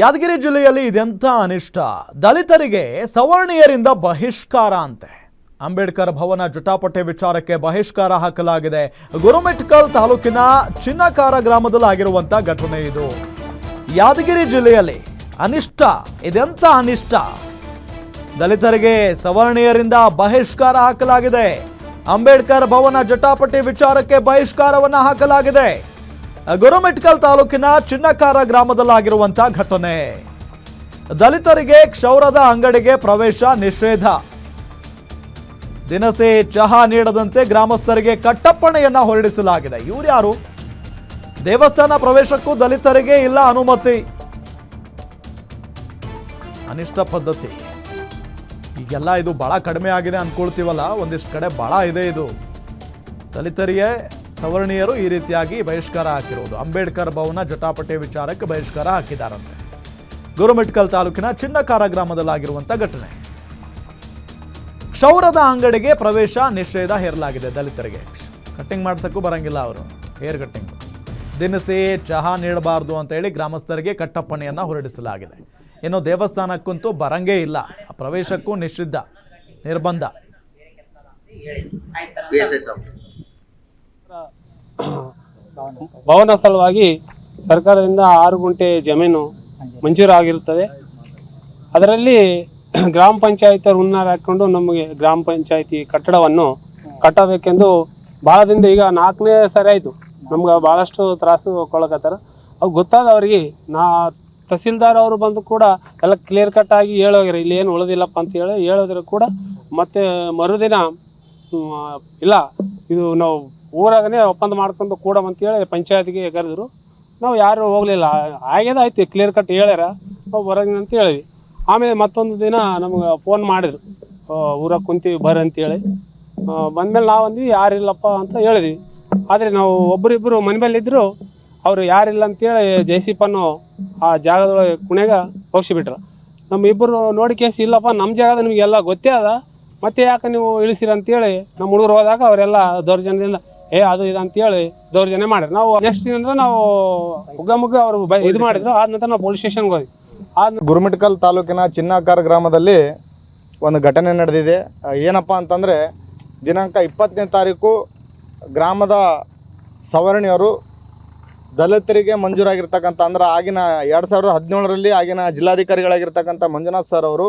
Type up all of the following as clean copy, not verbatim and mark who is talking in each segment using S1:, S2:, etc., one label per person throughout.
S1: ಯಾದಗಿರಿ ಜಿಲ್ಲೆಯಲ್ಲಿ ಇದೆಂಥ ಅನಿಷ್ಟ. ದಲಿತರಿಗೆ ಸವರ್ಣೀಯರಿಂದ ಬಹಿಷ್ಕಾರ ಅಂತೆ. ಅಂಬೇಡ್ಕರ್ ಭವನ ಜಟಾಪಟಿ ವಿಚಾರಕ್ಕೆ ಬಹಿಷ್ಕಾರ ಹಾಕಲಾಗಿದೆ. ಗುರುಮಿಟ್ಕಲ್ ತಾಲೂಕಿನ ಚಿನ್ನಕಾರ ಗ್ರಾಮದಲ್ಲಿ ಆಗಿರುವಂತ ಘಟನೆ ಇದು. ಯಾದಗಿರಿ ಜಿಲ್ಲೆಯಲ್ಲಿ ಅನಿಷ್ಟ, ಇದೆಂಥ ಅನಿಷ್ಟ. ದಲಿತರಿಗೆ ಸವರ್ಣೀಯರಿಂದ ಬಹಿಷ್ಕಾರ ಹಾಕಲಾಗಿದೆ. ಅಂಬೇಡ್ಕರ್ ಭವನ ಜಟಾಪಟಿ ವಿಚಾರಕ್ಕೆ ಬಹಿಷ್ಕಾರವನ್ನ ಹಾಕಲಾಗಿದೆ. ಗುರುಮಿಟ್ಕಲ್ ತಾಲೂಕಿನ ಚಿನ್ನಕಾರ ಗ್ರಾಮದಲ್ಲಾಗಿರುವಂತಹ ಘಟನೆ. ದಲಿತರಿಗೆ ಕ್ಷೌರದ ಅಂಗಡಿಗೆ ಪ್ರವೇಶ ನಿಷೇಧ. ದಿನಸಿ ಚಹಾ ನೀಡದಂತೆ ಗ್ರಾಮಸ್ಥರಿಗೆ ಕಟ್ಟಪ್ಪಣೆಯನ್ನ ಹೊರಡಿಸಲಾಗಿದೆ. ಇವ್ರು ಯಾರು? ದೇವಸ್ಥಾನ ಪ್ರವೇಶಕ್ಕೂ ದಲಿತರಿಗೆ ಇಲ್ಲ ಅನುಮತಿ. ಅನಿಷ್ಟ ಪದ್ಧತಿ. ಈಗೆಲ್ಲ ಇದು ಬಹಳ ಕಡಿಮೆ ಆಗಿದೆ ಅನ್ಕೊಳ್ತೀವಲ್ಲ, ಒಂದಿಷ್ಟು ಕಡೆ ಬಹಳ ಇದೆ ಇದು. ದಲಿತರಿಗೆ ಸವರ್ಣೀಯರು ಈ ರೀತಿಯಾಗಿ ಬಹಿಷ್ಕಾರ ಹಾಕಿರುವುದು. ಅಂಬೇಡ್ಕರ್ ಭವನ ಜಟಾಪಟಿ ವಿಚಾರಕ್ಕೆ ಬಹಿಷ್ಕಾರ ಹಾಕಿದ್ದಾರಂತೆ. ಗುರುಮಿಟ್ಕಲ್ ತಾಲೂಕಿನ ಚಿನ್ನಕಾರ ಗ್ರಾಮದಲ್ಲಾಗಿರುವಂತ ಘಟನೆ. ಕ್ಷೌರದ ಅಂಗಡಿಗೆ ಪ್ರವೇಶ ನಿಷೇಧ ಹೇರಲಾಗಿದೆ. ದಲಿತರಿಗೆ ಕಟ್ಟಿಂಗ್ ಮಾಡ್ಸಕ್ಕೂ ಬರಂಗಿಲ್ಲ, ಅವರು ಹೇರ್ ಕಟ್ಟಿಂಗ್. ದಿನಸಿ ಚಹಾ ನೀಡಬಾರದು ಅಂತ ಹೇಳಿ ಗ್ರಾಮಸ್ಥರಿಗೆ ಕಟ್ಟಪ್ಪಣೆಯನ್ನ ಹೊರಡಿಸಲಾಗಿದೆ. ಇನ್ನು ದೇವಸ್ಥಾನಕ್ಕಂತೂ ಬರಂಗೇ ಇಲ್ಲ, ಪ್ರವೇಶಕ್ಕೂ ನಿಷಿದ್ಧ, ನಿರ್ಬಂಧ.
S2: ಭವನ ಸಲುವಾಗಿ ಸರ್ಕಾರದಿಂದ 6 ಗುಂಟೆ ಜಮೀನು ಮಂಜೂರಾಗಿರುತ್ತದೆ. ಅದರಲ್ಲಿ ಗ್ರಾಮ ಪಂಚಾಯತ್ ಹುನ್ನಾರ ಹಾಕೊಂಡು ನಮಗೆ ಗ್ರಾಮ ಪಂಚಾಯತಿ ಕಟ್ಟಡವನ್ನು ಕಟ್ಟಬೇಕೆಂದು ಭಾಳ ದಿನದ, ಈಗ 4ನೇ ಸರಿ ಆಯಿತು, ನಮ್ಗೆ ಭಾಳಷ್ಟು ತ್ರಾಸು ಕೊಳಕತ್ತಾರ. ಅವು ಗೊತ್ತಾದವ್ರಿಗೆ ತಹಸೀಲ್ದಾರ್ ಅವರು ಬಂದು ಕೂಡ ಎಲ್ಲ ಕ್ಲಿಯರ್ ಕಟ್ ಆಗಿ ಹೇಳೋಗ್ಯಾರ, ಇಲ್ಲಿ ಏನು ಉಳಿದಿಲ್ಲಪ್ಪ ಅಂತ ಹೇಳಿದ್ರು ಕೂಡ. ಮತ್ತು ಮರುದಿನ ಇಲ್ಲ, ಇದು ನಾವು ಊರಾಗನೇ ಒಪ್ಪಂದ ಮಾಡ್ಕೊಂಡು ಕೂಡಂತೇಳಿ ಪಂಚಾಯತ್ಗೆ ಕರೆದ್ರು. ನಾವು ಯಾರು ಹೋಗಲಿಲ್ಲ, ಆಗ್ಯದ ಆಯ್ತು, ಕ್ಲಿಯರ್ ಕಟ್ ಹೇಳ್ಯಾರ, ನಾವು ಬರೋಂಗಿಲ್ಲ ಅಂತ ಹೇಳಿದ್ವಿ. ಆಮೇಲೆ ಮತ್ತೊಂದು ದಿನ ನಮ್ಗೆ ಫೋನ್ ಮಾಡಿದ್ರು, ಊರಾಗ ಕುಂತೀವಿ ಬರ್ರಿ ಅಂತೇಳಿ. ಬಂದಮೇಲೆ ನಾವು ಅಂದ್ವಿ ಯಾರಿಲ್ಲಪ್ಪ ಅಂತ ಹೇಳಿದ್ವಿ. ಆದರೆ ನಾವು ಒಬ್ಬರಿಬ್ಬರು ಮನೆ ಮೇಲೆ ಇದ್ದರು, ಅವರು ಯಾರಿಲ್ಲ ಅಂತೇಳಿ ಜೈಸಿಪನ್ನು ಆ ಜಾಗದೊಳಗೆ ಕುಣ್ಯಾಗ ಹೋಗಿಸಿಬಿಟ್ರು. ನಮ್ಮ ಇಬ್ಬರು ನೋಡಿ ಕೇಸ್ ಇಲ್ಲಪ್ಪ, ನಮ್ಮ ಜಾಗದ ನಿಮಗೆಲ್ಲ ಗೊತ್ತೇ ಅದ, ಮತ್ತೆ ಯಾಕೆ ನೀವು ಇಳಿಸಿರ ಅಂತೇಳಿ ನಮ್ಮ ಹುಡುಗರು ಹೋದಾಗ ಅವರೆಲ್ಲ ದೌರ್ಜನ್ಯದಿಂದ ಅದು ಇದು ಅಂತೇಳಿ ದೌರ್ಜನ್ಯ ಮಾಡಿದ್ರು. ನಾವು ನೆಕ್ಸ್ಟ್ ದಿನ ನಾವು ಮುಗ್ಗ ಅವರು ಇದು ಮಾಡಿದ್ರು. ಆದ ನಂತರ ನಾವು ಪೊಲೀಸ್ ಸ್ಟೇಷನ್ಗೆ ಹೋದ್ವಿ.
S3: ಗುರುಮಿಟ್ಕಲ್ ತಾಲೂಕಿನ ಚಿನ್ನಕಾರ ಗ್ರಾಮದಲ್ಲಿ ಒಂದು ಘಟನೆ ನಡೆದಿದೆ. ಏನಪ್ಪ ಅಂತಂದರೆ, ದಿನಾಂಕ 20ನೇ ತಾರೀಕು ಗ್ರಾಮದ ಸವರ್ಣಿಯರು ದಲಿತರಿಗೆ ಮಂಜೂರಾಗಿರ್ತಕ್ಕಂಥ, ಅಂದ್ರೆ ಆಗಿನ 2017ರಲ್ಲಿ ಆಗಿನ ಜಿಲ್ಲಾಧಿಕಾರಿಗಳಾಗಿರ್ತಕ್ಕಂಥ ಮಂಜುನಾಥ್ ಸರ್ ಅವರು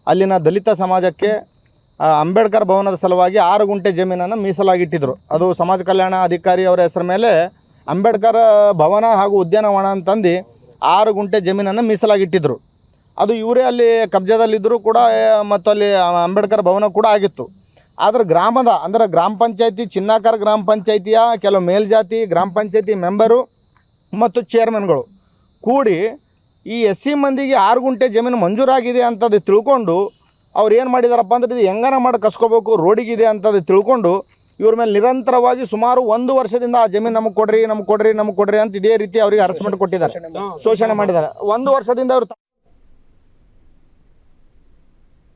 S3: ಅಲ್ಲಿನ ದಲಿತ ಸಮಾಜಕ್ಕೆ ಅಂಬೇಡ್ಕರ್ ಭವನದ ಸಲುವಾಗಿ 6 ಗುಂಟೆ ಜಮೀನನ್ನು ಮೀಸಲಾಗಿಟ್ಟಿದ್ರು. ಅದು ಸಮಾಜ ಕಲ್ಯಾಣ ಅಧಿಕಾರಿ ಅವರ ಹೆಸರ ಮೇಲೆ ಅಂಬೇಡ್ಕರ್ ಭವನ ಹಾಗೂ ಉದ್ಯಾನವನ ಅಂತಂದು 6 ಗುಂಟೆ ಜಮೀನನ್ನು ಮೀಸಲಾಗಿಟ್ಟಿದ್ರು. ಅದು ಇವರೇ ಅಲ್ಲಿ ಕಬ್ಜಾದಲ್ಲಿದ್ದರೂ ಕೂಡ, ಮತ್ತು ಅಲ್ಲಿ ಅಂಬೇಡ್ಕರ್ ಭವನ ಕೂಡ ಆಗಿತ್ತು. ಆದರೆ ಗ್ರಾಮದ, ಅಂದರೆ ಗ್ರಾಮ ಪಂಚಾಯತಿ, ಚಿನ್ನಕಾರ ಗ್ರಾಮ ಪಂಚಾಯತಿಯ ಕೆಲವು ಮೇಲ್ಜಾತಿ ಗ್ರಾಮ ಪಂಚಾಯತಿ ಮೆಂಬರು ಮತ್ತು ಚೇರ್ಮನ್ಗಳು ಕೂಡಿ ಈ SC ಮಂದಿಗೆ 6 ಗುಂಟೆ ಜಮೀನು ಮಂಜೂರಾಗಿದೆ ಅಂತದ್ದು ತಿಳ್ಕೊಂಡು ಅವ್ರು ಏನು ಮಾಡಿದಾರಪ್ಪ ಅಂದರೆ, ಇದು ಹೆಂಗಾರ ಮಾಡಿ ಕಸ್ಕೋಬೇಕು, ರೋಡಿಗಿದೆ ಅಂತದ್ದು ತಿಳ್ಕೊಂಡು ಇವ್ರ ಮೇಲೆ ನಿರಂತರವಾಗಿ ಸುಮಾರು 1 ವರ್ಷದಿಂದ ಆ ಜಮೀನು ನಮಗೆ ಕೊಡ್ರಿ ಅಂತ ಇದೇ ರೀತಿ ಅವರಿಗೆ ಹರಸ್ಮೆಂಟ್ ಕೊಟ್ಟಿದ್ದಾರೆ, ಶೋಷಣೆ ಮಾಡಿದ್ದಾರೆ. 1 ವರ್ಷದಿಂದ ಅವರು